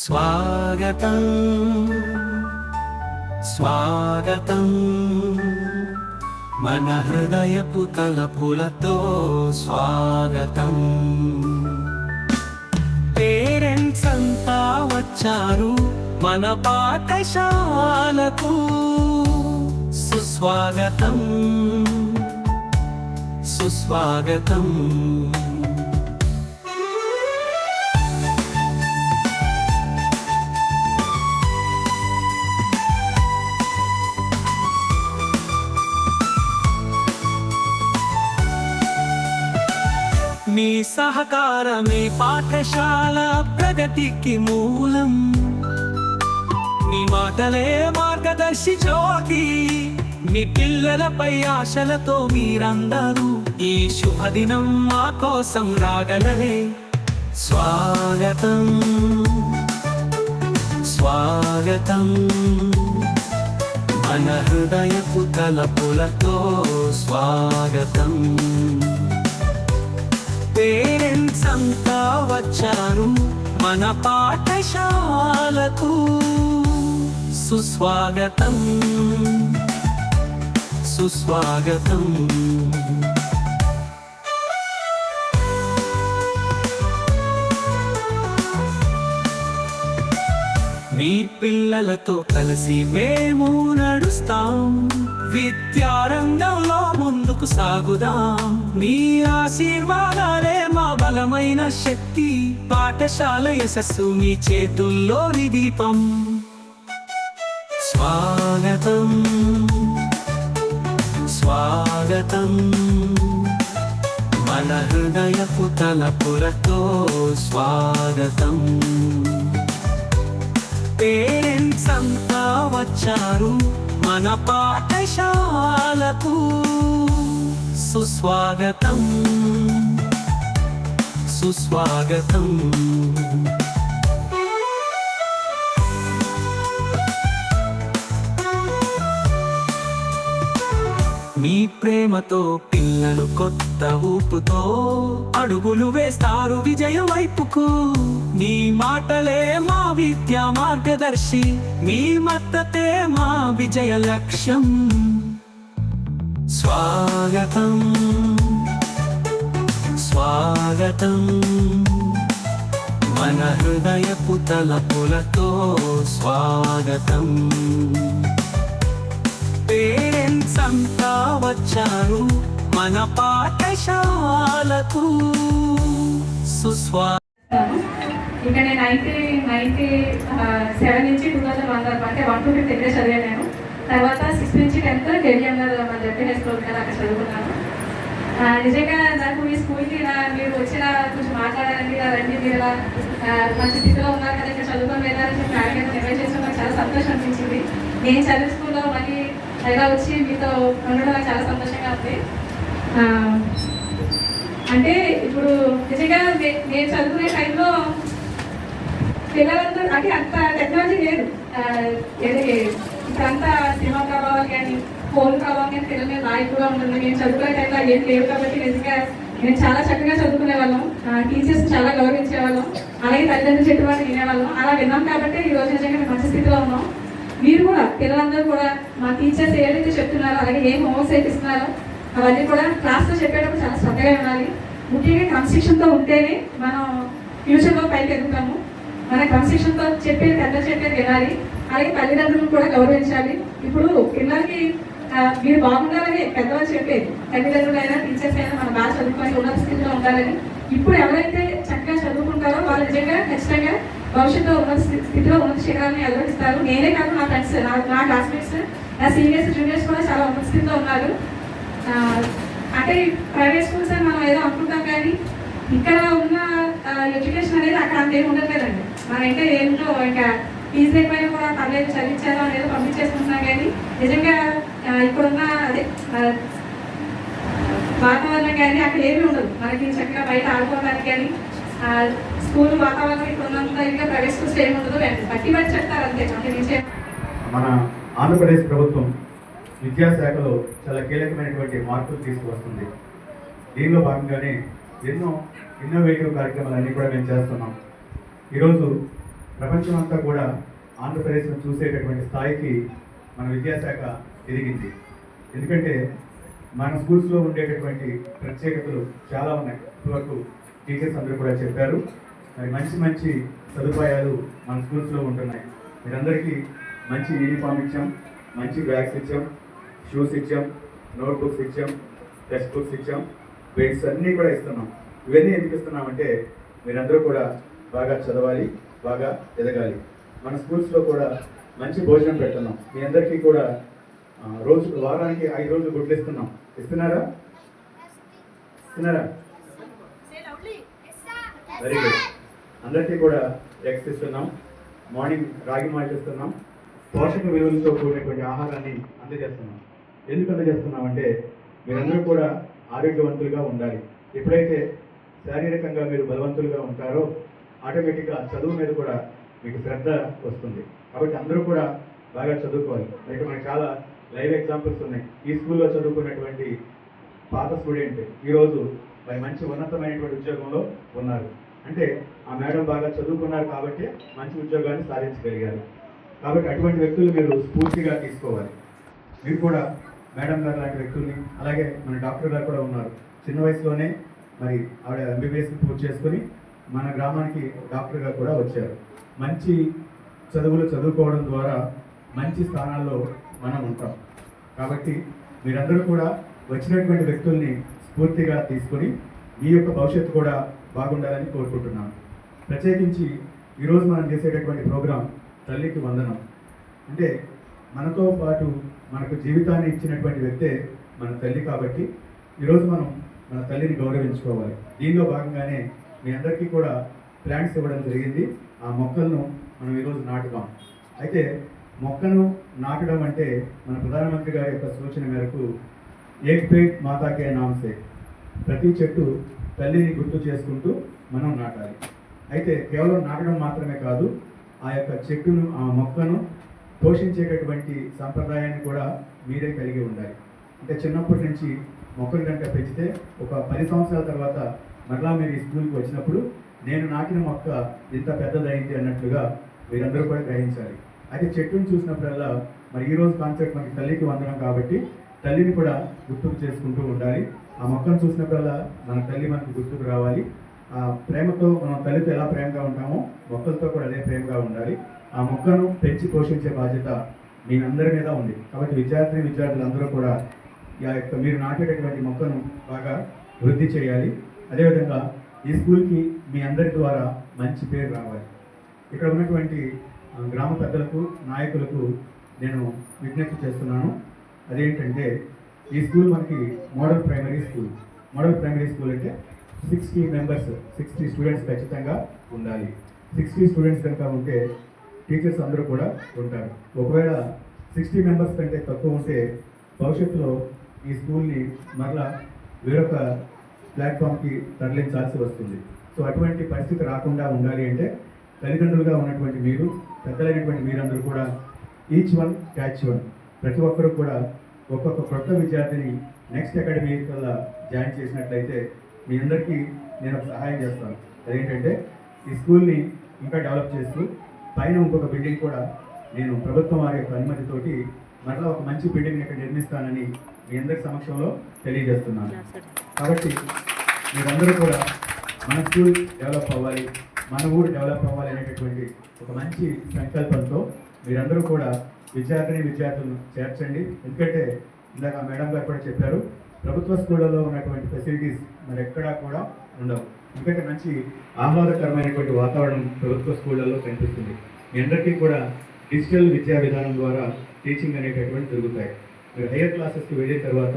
స్వాగతం స్వాగతం మన హృదయపు తలపులతో స్వాగతం. పేరెంట్స్ అంతా వచ్చారు మన పాఠశాలకు. సుస్వాగతం సుస్వాగతం. మీ సహకారమే పాఠశాల ప్రగతికి మూలం. మీ మాటలే మార్గదర్శి జ్యోతి. మీ పిల్లలపై ఆశలతో మీరందరూ ఈ శుభదినం మా కోసం రాగలరే. స్వాగతం స్వాగతం మన హృదయపు తలపులతో స్వాగతం. పేరెంట్స్ అంతా వచ్చారు మన పాఠశాలకు. సుస్వాగతం సుస్వాగతం. మీ పిల్లలతో కలిసి మేము నడుస్తాం. విద్యారంగంలో ముందుకు సాగుదాం. మీ ఆశీర్వాదాలే మా బలమైన శక్తి. పాఠశాల యశస్సు మీ చేతుల్లోని దీపం. స్వాగతం స్వాగతం మన హృదయపు తలపులతో స్వాగతం. పేరెంట్స్ అంతా వచ్చారు మన పాఠశాలకు. సుస్వాగతం సుస్వాగతం. మీ ప్రేమతో పిల్లలు కొత్త ఊపుతో అడుగులు వేస్తారు విజయం వైపుకు. మీ మాటలే మా విద్యా మార్గదర్శి. మీ మద్దతే మా విజయ లక్ష్యం. స్వాగతం స్వాగతం మన హృదయపు తలపులతో స్వాగతం. పేరెంట్స్ అంతా వచ్చారు మన పాఠశాలకు. సుస్వాగతం. ఇక నేను 97 నుంచి 2001 వరకు అంటే 1 to 5 దగ్గర చదివాను నేను. తర్వాత 6 నుంచి 10th కేవీఎం గారు మన జడ్పీ స్కూల్ కదా అక్కడ చదువుకున్నాను. నిజంగా నాకు ఈ స్కూల్కి మీరు వచ్చిన కొంచెం మాట్లాడారండి రండి మీరు ఇలా మంచి స్థితిలో ఉన్నారు కదా ఇక్కడ చదువుకొని వెళ్ళారని చెప్పి అడిగిన నిర్వహణ చేసిన నాకు చాలా సంతోషం అనిపించింది. నేను చదివే స్కూల్లో మళ్ళీ ఇలా వచ్చి మీతో ఉండడం నాకు చాలా సంతోషంగా ఉంది. అంటే ఇప్పుడు నిజంగా నేను చదువుకునే టైంలో పిల్లలందరూ అంటే అంత టెక్నాలజీ లేదు. ఇప్పుడంతా సినిమా ప్రభావాలు కానీ ఫోన్ ప్రభావం కానీ పిల్లల మీద ఎక్కువగా ఉంటుంది. నేను చదువుకునే టైంలో ఏం లేవు కాబట్టి నిజంగా నేను చాలా చక్కగా చదువుకునే వాళ్ళం. టీచర్స్ చాలా గౌరవించేవాళ్ళం. అలాగే తల్లిదండ్రులు చెప్పేవాళ్ళు వినేవాళ్ళం. అలా విన్నాం కాబట్టి ఈ రోజు నిజంగా మేము మంచి స్థితిలో ఉన్నాం. మీరు కూడా పిల్లలందరూ కూడా మా టీచర్స్ ఏదైతే చెప్తున్నారో అలాగే ఏం హోంవర్క్స్ చేపిస్తున్నారో అవన్నీ కూడా క్లాస్లో చెప్పేటప్పుడు చాలా శ్రద్ధగా ఉండాలి. ముఖ్యంగా క్రమశిక్షణతో ఉంటేనే మనం ఫ్యూచర్లో పైకి ఎదుగుతాము. మన క్రమశిక్షణతో చెప్పేది పెద్దలు చెప్పేది వినాలి. అలాగే తల్లిదండ్రులను కూడా గౌరవించాలి. ఇప్పుడు పిల్లలకి మీరు బాగుండాలని పెద్దవాళ్ళు చెప్పేది తల్లిదండ్రులైనా టీచర్స్ అయినా మన బాగా చదువుకొని ఉన్నత స్థితిలో ఉండాలని. ఇప్పుడు ఎవరైతే చక్కగా చదువుకుంటారో వాళ్ళు నిజంగా ఖచ్చితంగా భవిష్యత్తులో ఉన్నత స్థితిలో ఉన్నత శిఖరాన్ని అధిరోహిస్తారు. నేనే కాదు నా ఫ్రెండ్స్ నా క్లాస్మేట్స్ నా సీనియర్స్ జూనియర్స్ కూడా చాలా ఉన్నత స్థితిలో ఉన్నారు. అంటే ప్రైవేట్ స్కూల్స్ అని మనం ఏదో అనుకుంటాం కానీ ఇక్కడ ఉన్న ఎడ్యుకేషన్ అనేది అక్కడ అంతేం ఉండట్లేదండి. మనం ఇంకా ఏంటో ఇంకా ఫీజు లేకపోయినా కూడా పర్లేదు చదివించాలో అనేది పంపించేసుకుంటున్నాం. కానీ నిజంగా ఇప్పుడున్న అదే వాతావరణం కానీ అక్కడ ఏమీ ఉండదు. మనకి చక్కగా బయట ఆడుకోవడానికి కానీ స్కూల్ వాతావరణం ఇప్పుడు ఉన్నంత ఇంకా ప్రైవేట్ స్కూల్స్ ఏమి ఉండదు. బట్టి చెప్తారు అంతే. మన ఆంధ్రప్రదేశ్ ప్రభుత్వం విద్యాశాఖలో చాలా కీలకమైనటువంటి మార్పులు తీసుకువస్తుంది. దీనిలో భాగంగానే ఎన్నో ఇన్నోవేటివ్ కార్యక్రమాలన్నీ కూడా మేము చేస్తున్నాం. ఈరోజు ప్రపంచం అంతా కూడా ఆంధ్రప్రదేశ్ను చూసేటటువంటి స్థాయికి మన విద్యాశాఖ ఎదిగింది. ఎందుకంటే మన స్కూల్స్లో ఉండేటటువంటి ప్రత్యేకతలు చాలా ఉన్నాయి. ఇప్పటివరకు టీచర్స్ అందరూ కూడా చెప్పారు. మరి మంచి మంచి సదుపాయాలు మన స్కూల్స్లో ఉంటున్నాయి. మీరందరికీ మంచి యూనిఫామ్ ఇచ్చాం, మంచి బ్యాగ్స్ ఇచ్చాం, షూస్ ఇచ్చాం, నోట్బుక్స్ ఇచ్చాం, టెక్స్ట్ బుక్స్ ఇచ్చాం, బెడ్స్ అన్నీ కూడా ఇస్తున్నాం. ఇవన్నీ ఎందుకు ఇస్తున్నామంటే మీరందరూ కూడా బాగా చదవాలి, బాగా ఎదగాలి. మన స్కూల్స్లో కూడా మంచి భోజనం పెడుతున్నాం. మీ అందరికీ కూడా వారానికి 5 రోజులు గుడ్లు ఇస్తున్నాం. ఇస్తున్నారా? Very good. అందరికీ కూడా ఎగ్స్ ఇస్తున్నాం, మార్నింగ్ రాగి మాల్ట్ ఇస్తున్నాం, పోషక విలువలతో కూడినటువంటి ఆహారాన్ని అందజేస్తున్నాం. ఎందుకు అందజేస్తున్నాం అంటే మీరందరూ కూడా ఆరోగ్యవంతులుగా ఉండాలి. ఎప్పుడైతే శారీరకంగా మీరు బలవంతులుగా ఉంటారో ఆటోమేటిక్గా చదువు మీద కూడా మీకు శ్రద్ధ వస్తుంది. కాబట్టి అందరూ కూడా బాగా చదువుకోవాలి. అయితే మనకు చాలా లైవ్ ఎగ్జాంపుల్స్ ఉన్నాయి. ఈ స్కూల్లో చదువుకున్నటువంటి పాత స్టూడెంట్ ఈరోజు మరి మంచి ఉన్నతమైనటువంటి ఉద్యోగంలో ఉన్నారు. అంటే ఆ మేడం బాగా చదువుకున్నారు కాబట్టి మంచి ఉద్యోగాన్ని సాధించగలిగారు. కాబట్టి అటువంటి వ్యక్తులు మీరు స్ఫూర్తిగా తీసుకోవాలి. మీరు కూడా మేడం గారు లాంటి వ్యక్తుల్ని, అలాగే మన డాక్టర్ గారు కూడా ఉన్నారు. చిన్న వయసులోనే మరి ఆవిడ ఎంబీబీఎస్ పూర్తి చేసుకొని మన గ్రామానికి డాక్టర్గా కూడా వచ్చారు. మంచి చదువులు చదువుకోవడం ద్వారా మంచి స్థానాల్లో మనం ఉంటాం. కాబట్టి మీరందరూ కూడా వచ్చినటువంటి వ్యక్తుల్ని స్ఫూర్తిగా తీసుకొని మీ యొక్క భవిష్యత్తు కూడా బాగుండాలని కోరుకుంటున్నాను. ప్రత్యేకించి ఈరోజు మనం చేసేటటువంటి ప్రోగ్రాం తల్లికి వందనం. అంటే మనతో పాటు మనకు జీవితాన్ని ఇచ్చినటువంటి వ్యక్తే మన తల్లి. కాబట్టి ఈరోజు మనం మన తల్లిని గౌరవించుకోవాలి. దీనిలో భాగంగానే మీ అందరికీ కూడా ప్లాంట్స్ ఇవ్వడం జరిగింది. ఆ మొక్కలను మనం ఈరోజు నాటుదాం. అయితే మొక్కను నాటడం అంటే మన ప్రధానమంత్రి గారి యొక్క సూచన మేరకు ఏక్ పేడ్ మాతాకే నామ్ సే, ప్రతి చెట్టు తల్లిని గుర్తు చేసుకుంటూ మనం నాటాలి. అయితే కేవలం నాటడం మాత్రమే కాదు, ఆ యొక్క చెట్టును, ఆ మొక్కను పోషించేటటువంటి సంప్రదాయాన్ని కూడా మీరే కలిగి ఉండాలి. అంటే చిన్నప్పటి నుంచి మొక్కలు కనుక పెంచితే ఒక 10 సంవత్సరాల తర్వాత మరలా మీరు ఈ స్కూల్కి వచ్చినప్పుడు నేను నాటిన మొక్క ఇంత పెద్దదైంది అన్నట్లుగా మీరందరూ కూడా గ్రహించాలి. అయితే చెట్టును చూసినప్పుడల్లా మరి ఈరోజు కాన్సెప్ట్ మనకి తల్లికి వందనం కాబట్టి తల్లిని కూడా గుర్తుకు చేసుకుంటూ ఉండాలి. ఆ మొక్కను చూసినప్పుడల్లా మన తల్లి మనకు గుర్తుకు రావాలి. ఆ ప్రేమతో మనం తల్లితో ఎలా ప్రేమగా ఉంటామో మొక్కలతో కూడా అదే ప్రేమగా ఉండాలి. ఆ మొక్కను పెంచి పోషించే బాధ్యత మీ అందరి మీద ఉంది. కాబట్టి విద్యార్థులందరూ కూడా మీరు నాటేటటువంటి మొక్కను బాగా వృద్ధి చేయాలి. అదేవిధంగా ఈ స్కూల్కి మీ అందరి ద్వారా మంచి పేరు రావాలి. ఇక్కడ ఉన్నటువంటి గ్రామ పెద్దలకు, నాయకులకు నేను విజ్ఞప్తి చేస్తున్నాను. అదేంటంటే ఈ స్కూల్ మనకి model primary school. Model primary school అంటే 60 మెంబర్స్, 60 స్టూడెంట్స్ ఖచ్చితంగా ఉండాలి. 60 స్టూడెంట్స్ కనుక ఉంటే టీచర్స్ అందరూ కూడా ఉంటారు. ఒకవేళ 60 మెంబర్స్ కంటే తక్కువ ఉంటే భవిష్యత్తులో ఈ స్కూల్ని మరలా వేరొక ప్లాట్ఫామ్కి తరలించాల్సి వస్తుంది. సో అటువంటి పరిస్థితి రాకుండా ఉండాలి అంటే తల్లిదండ్రులుగా ఉన్నటువంటి మీరు, పెద్దలైనటువంటి మీరందరూ కూడా ఈచ్ వన్ క్యాచ్ వన్, ప్రతి ఒక్కరూ కూడా ఒక్కొక్క కొత్త విద్యార్థిని నెక్స్ట్ అకాడమిక్ కల్లా జాయిన్ చేసినట్లయితే మీ అందరికీ నేను ఒక సహాయం చేస్తాను. అదేంటంటే ఈ స్కూల్ని ఇంకా డెవలప్ చేస్తూ పైన ఇంకొక బిల్డింగ్ కూడా నేను ప్రభుత్వం వారి యొక్క అనుమతితోటి మరలా ఒక మంచి బిల్డింగ్ ఇక్కడ నిర్మిస్తానని మీ అందరి సమక్షంలో తెలియజేస్తున్నాను. కాబట్టి మీరందరూ కూడా మన స్కూల్ డెవలప్ అవ్వాలి, మన ఊరు డెవలప్ అవ్వాలి అనేటటువంటి ఒక మంచి సంకల్పంతో మీరందరూ కూడా విద్యార్థులను చేర్చండి. ఎందుకంటే ఇందాక మేడం గారు కూడా చెప్పారు, ప్రభుత్వ స్కూళ్ళలో ఉన్నటువంటి ఫెసిలిటీస్ మరి ఎక్కడా కూడా ఉండవు. ఎందుకంటే మంచి ఆహ్లాదకరమైనటువంటి వాతావరణం ప్రభుత్వ స్కూళ్ళలో కనిపిస్తుంది. మీ అందరికీ కూడా డిజిటల్ విద్యా విధానం ద్వారా టీచింగ్ అనేటటువంటి జరుగుతాయి. మీరు హైయర్ క్లాసెస్కి వెళ్ళిన తర్వాత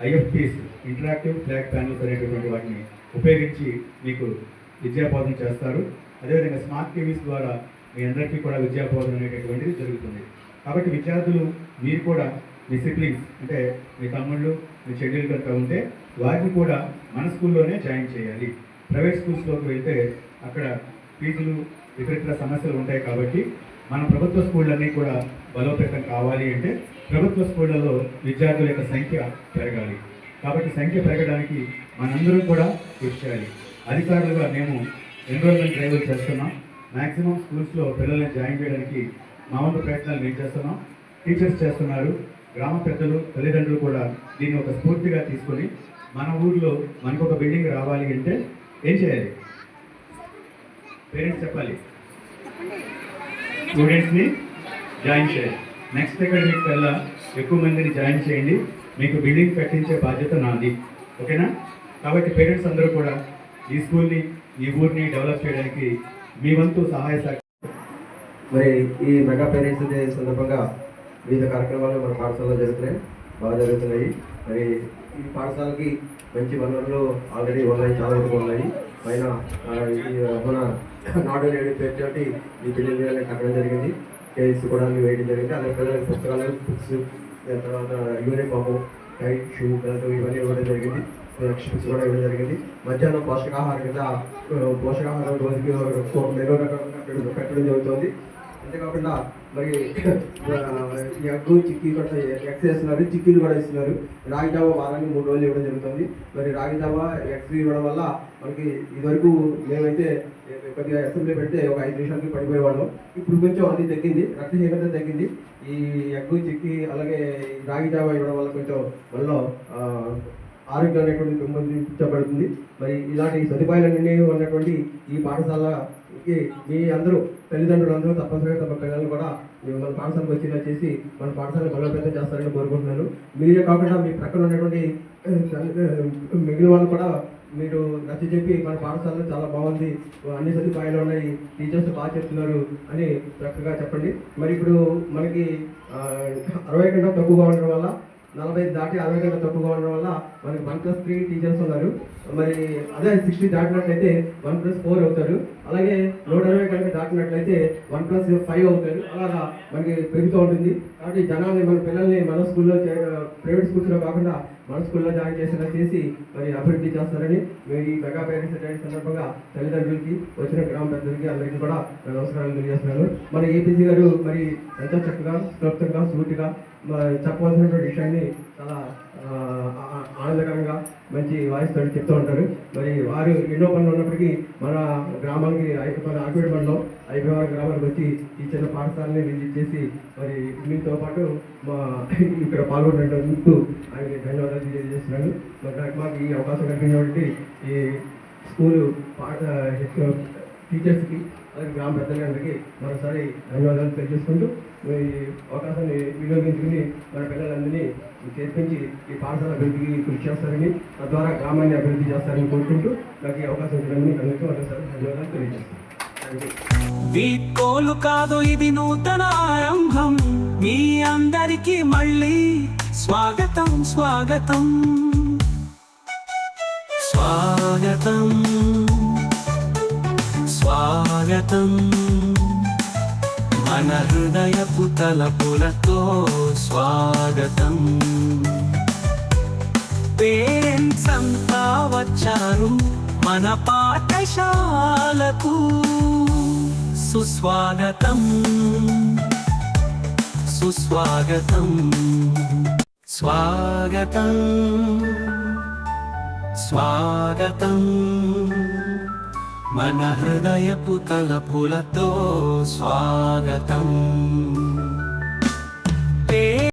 IFPs, ఇంటరాక్టివ్ ఫ్లాగ్ ప్యానల్స్ అనేటటువంటి వాటిని ఉపయోగించి మీకు విద్యాబోధన చేస్తారు. అదేవిధంగా స్మార్ట్ టీవీస్ ద్వారా మీ అందరికీ కూడా విద్యాబోధన అనేటటువంటిది జరుగుతుంది. కాబట్టి విద్యార్థులు మీరు కూడా మీ సిబ్లింగ్స్ అంటే మీ తమ్ముళ్ళు, మీ చెల్లెలు కనుక ఉంటే వారిని కూడా మన స్కూల్లోనే జాయిన్ చేయాలి. ప్రైవేట్ స్కూల్స్లోకి వెళ్తే అక్కడ ఫీజులు ఇతర సమస్యలు ఉంటాయి. కాబట్టి మన ప్రభుత్వ స్కూళ్ళన్నీ కూడా బలోపేతం కావాలి అంటే ప్రభుత్వ స్కూళ్ళలో విద్యార్థుల యొక్క సంఖ్య పెరగాలి. కాబట్టి సంఖ్య పెరగడానికి మనందరం కూడా కృషి చేయాలి. అధికారులుగా మేము ఎన్రోల్మెంట్ డ్రైవ్లు చేస్తున్నాం. మ్యాక్సిమం స్కూల్స్లో పిల్లల్ని జాయిన్ చేయడానికి మా వంతు ప్రయత్నాలు మేము చేస్తున్నాం, టీచర్స్ చేస్తున్నారు, గ్రామ పెద్దలు తల్లిదండ్రులు కూడా దీన్ని ఒక స్ఫూర్తిగా తీసుకొని మన ఊర్లో మనకు ఒక బిల్డింగ్ రావాలి అంటే ఏం చేయాలి? పేరెంట్స్ చెప్పాలి, స్టూడెంట్స్ని జాయిన్ చేయాలి. నెక్స్ట్ అకాడమిక్ కల్లా ఎక్కువ మందిని జాయిన్ చేయండి, మీకు బిల్డింగ్ కట్టించే బాధ్యత నాది. ఓకేనా? కాబట్టి పేరెంట్స్ అందరూ కూడా ఈ స్కూల్ని ఈ ఊరిని డెవలప్ చేయడానికి మీ వంతు సహాయ మరి ఈ మెగా పేరెంట్స్ డే సందర్భంగా వివిధ కార్యక్రమాలు మన పాఠశాలలో జరుగుతున్నాయి, బాగా జరుగుతున్నాయి. మరి ఈ పాఠశాలకి మంచి వనరులు ఆల్రెడీ ఉన్నాయి, చాలా వరకు ఉన్నాయి. పైన మన నాడు నేడు పేరుతోటి ఈ బిల్డింగ్ కట్టడం జరిగింది, కేసు కూడా వేయడం జరిగింది. అలాగే పిల్లలకి పుస్తకాలు, బుక్స్, తర్వాత యూనిఫాము, టైట్, షూ, బెల్ట్ ఇవన్నీ ఇవ్వడం జరిగింది. షూస్ కూడా ఇవ్వడం జరిగింది. మధ్యాహ్నం పోషకాహారం కింద పోషకాహారం రోజుకి మెనూ పెట్టడం జరుగుతుంది. అంతేకాకుండా మరి ఎగ్గు చిక్కీ కూడా ఎగ్స్ వేస్తున్నారు, చిక్కీలు కూడా ఇస్తున్నారు. రాగి జావా వారానికి 3 రోజులు ఇవ్వడం జరుగుతుంది. మరి రాగి జావా ఎగ్స్ ఇవ్వడం వల్ల మనకి ఇదివరకు మేమైతే కొద్దిగా అసెంబ్లీ పెడితే ఒక 5 నిమిషాలకి పడిపోయేవాళ్ళం. ఇప్పుడు కొంచెం అది తగ్గింది, రక్తహీనత తగ్గింది. ఈ ఎగ్గు చిక్కీ అలాగే రాగి జావా ఇవ్వడం వల్ల కొంచెం మనలో ఆరోగ్యం అనేటువంటి పెంపొందించబడుతుంది. మరి ఇలాంటి సదుపాయాలన్నీ ఉన్నటువంటి ఈ పాఠశాలకి మీ అందరూ తల్లిదండ్రులు అందరూ తప్పనిసరిగా తమ పిల్లలు కూడా మన పాఠశాలకు వచ్చేలా చేసి మన పాఠశాలను బలోపేతం చేస్తారని కోరుకుంటున్నాను. మీరే కాకుండా మీ ప్రక్కన ఉన్నటువంటి మిగిలిన వాళ్ళు కూడా మీరు నచ్చ చెప్పి మన పాఠశాలలో చాలా బాగుంది, అన్ని సదుపాయాలు ఉన్నాయి, టీచర్స్ బాగా చెప్తున్నారు అని చక్కగా చెప్పండి. మరి ఇప్పుడు మనకి 60 కన్నా తక్కువగా ఉండడం వల్ల 40 దాటి 60 కన్నా తక్కువగా ఉండడం వల్ల మనకి 1+3 టీచర్స్ ఉన్నారు. మరి అదే 60 దాటినట్లయితే 1+4 అవుతారు. అలాగే 120 కనుక దాటినట్లయితే 1+5 అవుతారు. అలాగా మనకి పెరుగుతూ ఉంటుంది. కాబట్టి జనాన్ని మన పిల్లల్ని మన స్కూల్లో ప్రైవేట్ స్కూల్స్లో కాకుండా మన స్కూల్లో జాయిన్ చేసేలా చేసి మరి అభివృద్ధి చేస్తారని ఈ మెగా పేరెంట్స్ డే సందర్భంగా తల్లిదండ్రులకి వచ్చిన గ్రామ పెద్దలకి అందరికీ కూడా నమస్కారాలు తెలియజేస్తున్నాను. మన ఏపీసీ గారు మరి ఎంతో చక్కగా క్లుప్తంగా సూటిగా చెప్పవలసినటువంటి విషయాన్ని చాలా ఆనందకరంగా మంచి వాయిస్ తోటి చెప్తూ ఉంటారు. మరి వారు ఎన్నో పనులు ఉన్నప్పటికీ మన గ్రామానికి మన ఆకివేడి మండలం ఐపీఆర్ గ్రామానికి వచ్చి ఈ చిన్న పాఠశాలని విజిట్ చేసి మరి మీతో పాటు మా ఇక్కడ పాల్గొనేందుకు ఆయనకి ధన్యవాదాలు తెలియజేస్తున్నాను. మరి మాకు ఈ అవకాశం కలిగినటువంటి ఈ స్కూలు టీచర్స్కి అలాగే గ్రామ పెద్దలందరికీ మరోసారి ధన్యవాదాలు తెలియజేసుకుంటూ ఈ అవకాశాన్ని వినియోగించుకుని మన పిల్లలందరినీ చేర్పించి ఈ పాఠశాల అభివృద్ధికి కృషి చేస్తారని, తద్వారా గ్రామాన్ని అభివృద్ధి చేస్తారని కోరుకుంటూ నాకు ఈ అవకాశం ఇచ్చినందుకు అందరికీ మరోసారి ధన్యవాదాలు తెలియజేస్తాను. వీడ్కోలు కాదు, ఇది నూతన ఆరంభం. మీ అందరికీ మళ్ళీ స్వాగతం స్వాగతం స్వాగతం స్వాగతం. మన హృదయపు తలపులతో స్వాగతం. పేరెంట్స్ అంతా వచ్చారు మన పాఠశాలకు. సుస్వాగతం సుస్వాగతం స్వాగతం స్వాగతం. మన హృదయపు తలపులతో స్వాగతం.